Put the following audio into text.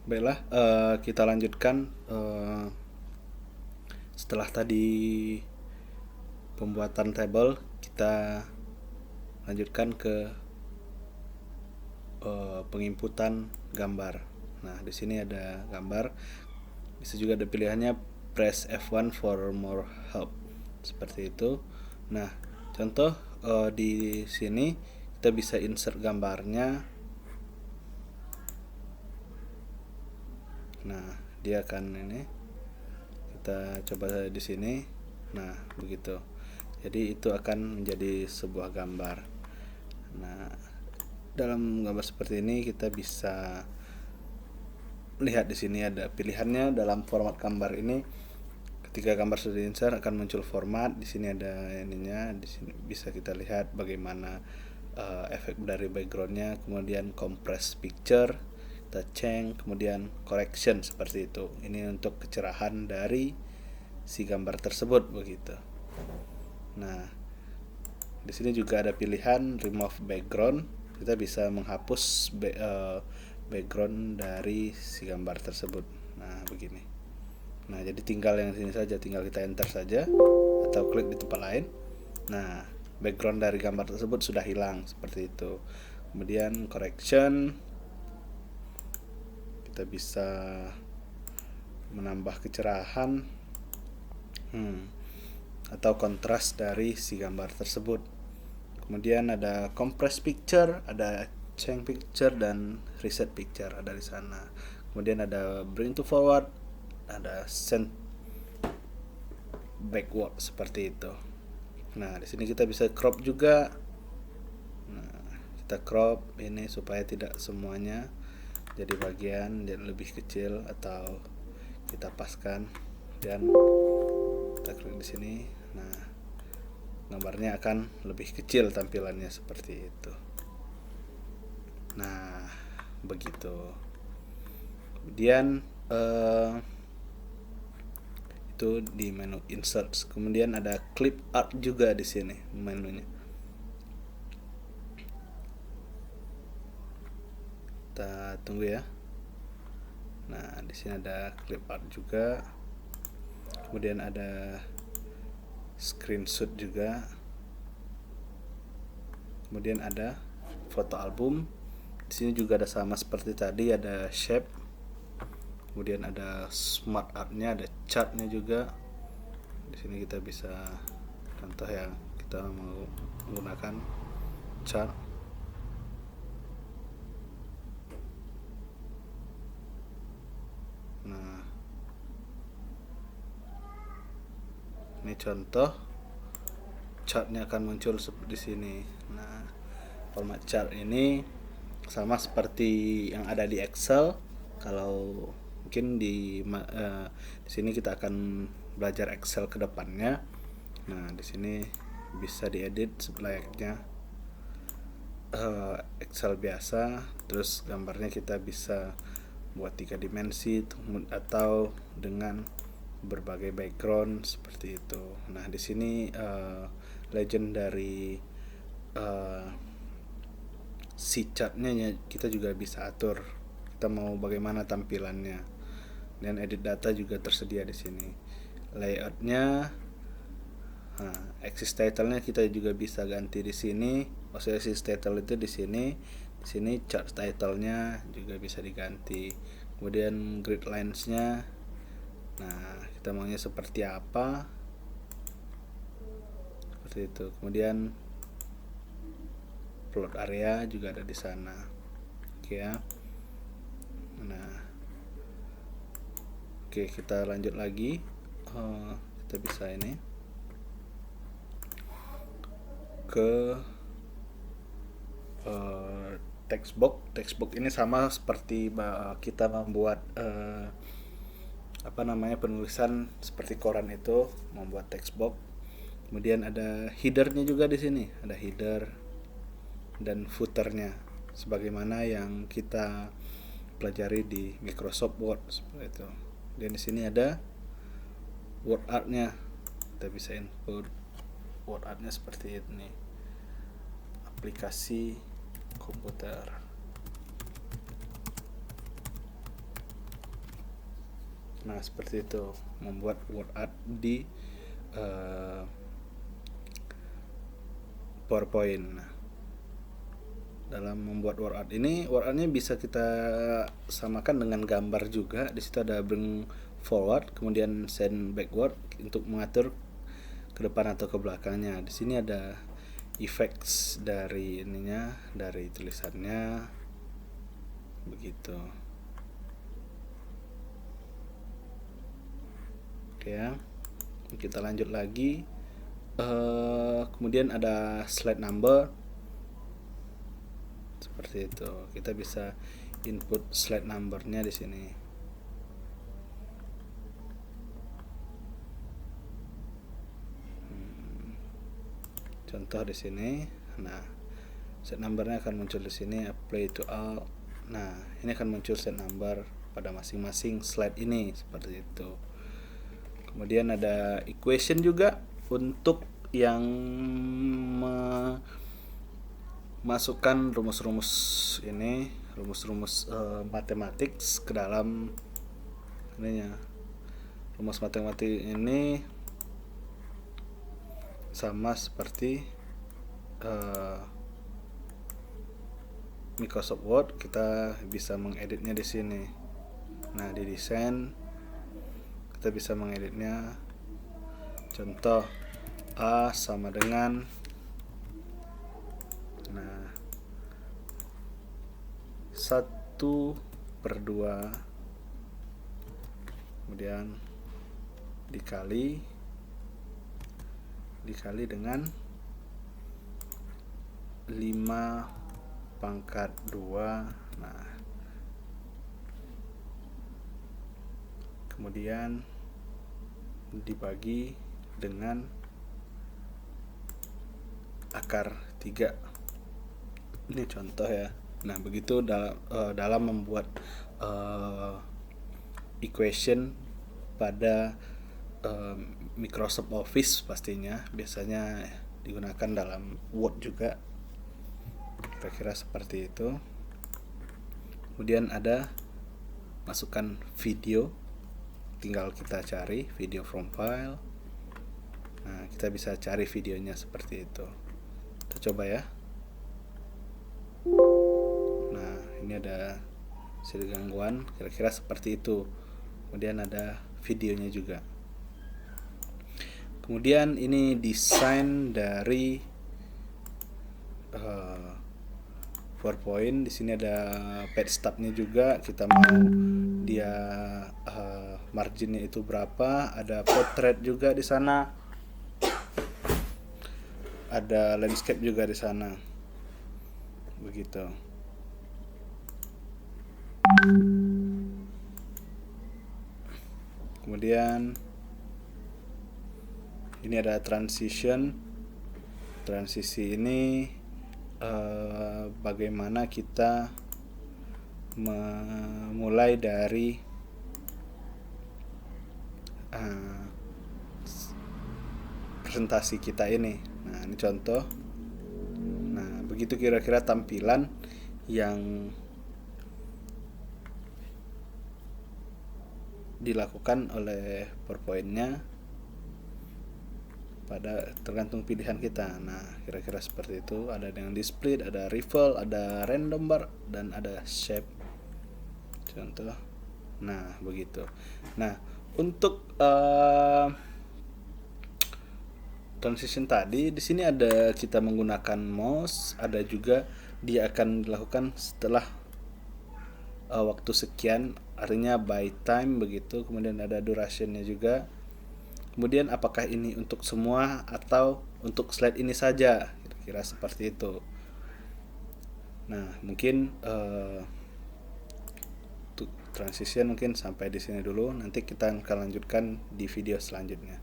Baiklah, kita lanjutkan setelah tadi pembuatan tabel, kita lanjutkan ke penginputan gambar. Nah, di sini ada gambar. Bisa juga ada pilihannya press F1 for more help. Seperti itu. Nah, contoh di sini kita bisa insert gambarnya. Nah, dia akan ini. Kita coba di sini. Nah, begitu. Jadi itu akan menjadi sebuah gambar. Nah, dalam gambar seperti ini kita bisa lihat di sini ada pilihannya dalam format gambar ini. Ketika gambar sudah di-insert akan muncul format. Di sini ada ininya. Di sini bisa kita lihat bagaimana efek dari backgroundnya, kemudian compress picture, kita change, kemudian correction seperti itu. Ini untuk kecerahan dari si gambar tersebut begitu. Nah, di sini juga ada pilihan remove background. Kita bisa menghapus background dari si gambar tersebut. Nah, begini. Nah, jadi tinggal yang sini saja, tinggal kita enter saja atau klik di tempat lain. Nah, background dari gambar tersebut sudah hilang seperti itu. Kemudian correction, kita bisa menambah kecerahan atau kontras dari si gambar tersebut. Kemudian ada compress picture, ada change picture dan reset picture ada di sana. Kemudian ada bring to forward, ada send backward seperti itu. Nah, di sini kita bisa crop juga. Nah, kita crop ini supaya tidak semuanya jadi bagian yang lebih kecil atau kita paskan dan kita klik di sini. Nah, gambarnya akan lebih kecil tampilannya seperti itu. Nah, begitu. Kemudian itu di menu insert. Kemudian ada clip art juga di sini menunya. Kita tunggu ya. Nah, di sini ada clip art juga. Kemudian ada screenshot juga. Kemudian ada foto album. Di sini juga ada sama seperti tadi, ada shape. Kemudian ada smart artnya, ada chartnya juga. Di sini kita bisa contoh yang kita mau menggunakan chart. Nah, ini contoh chartnya akan muncul seperti di sini. Nah, format chart ini sama seperti yang ada di Excel. Kalau mungkin di sini kita akan belajar Excel ke depannya. Nah, di sini bisa diedit selayaknya Excel biasa. Terus gambarnya kita bisa buat 3 dimensi atau dengan berbagai background seperti itu. Nah, di sini legend dari si chartnya kita juga bisa atur kita mau bagaimana tampilannya, dan edit data juga tersedia di sini. Layoutnya, axis title-nya kita juga bisa ganti di sini. Axis title itu di sini. Di sini chart title-nya juga bisa diganti. Kemudian grid lines-nya. Nah, kita maunya seperti apa? Seperti itu. Kemudian plot area juga ada di sana. Oke ya. Nah, oke, kita lanjut lagi. Kita bisa ini ke textbox. Textbox ini sama seperti kita membuat penulisan seperti koran itu, membuat textbox. Kemudian ada headernya juga di sini, ada header dan footernya sebagaimana yang kita pelajari di Microsoft Word seperti itu. Dan di sini ada word artnya, kita bisa input word artnya seperti ini, aplikasi komputer. Nah, seperti itu membuat word art di PowerPoint. Nah, dalam membuat word artnya bisa kita samakan dengan gambar juga. Di situ ada bring forward, kemudian send backward untuk mengatur ke depan atau ke belakangnya. Di sini ada effects dari ininya, dari tulisannya, begitu. Oke ya, kita lanjut lagi. Kemudian ada slide number. Seperti itu. Kita bisa input slide numbernya di sini. Contoh di sini. Nah, slide numbernya akan muncul di sini. Apply to all. Nah, ini akan muncul slide number pada masing-masing slide ini, seperti itu. Kemudian ada equation juga untuk yang masukkan rumus-rumus ini, rumus-rumus matematik ke dalam ininya. Rumus matematik ini sama seperti Microsoft Word, kita bisa mengeditnya di sini. Nah, di desain kita bisa mengeditnya. Contoh A sama dengan, nah, 1/2, kemudian dikali dengan 5/2. Nah, kemudian dibagi dengan akar 3. Ini contoh ya. Nah, begitu dalam membuat equation pada Microsoft Office, pastinya biasanya digunakan dalam Word juga. Kira-kira seperti itu. Kemudian ada masukkan video, tinggal kita cari video from file. Nah, kita bisa cari videonya seperti itu. Kita coba ya. Nah, ini ada sedikit gangguan, kira-kira seperti itu. Kemudian ada videonya juga. Kemudian ini desain dari PowerPoint. Di sini ada page tab-nya juga. Kita mau dia marginnya itu berapa? Ada portrait juga di sana. Ada landscape juga di sana. Begitu. Kemudian ini ada transition. Transisi ini bagaimana kita memulai dari presentasi kita ini. Nah, ini contoh. Nah, begitu kira-kira tampilan yang dilakukan oleh PowerPoint-nya, pada tergantung pilihan kita. Nah, kira-kira seperti itu. Ada yang di-split, ada rival, ada random bar, dan ada shape. Contoh. Nah, begitu. Nah, untuk transition tadi, di sini ada kita menggunakan mouse, ada juga dia akan dilakukan setelah waktu sekian, artinya by time begitu. Kemudian ada durationnya juga. Kemudian apakah ini untuk semua atau untuk slide ini saja, kira-kira seperti itu. Nah, mungkin untuk transition mungkin sampai di sini dulu. Nanti kita akan lanjutkan di video selanjutnya.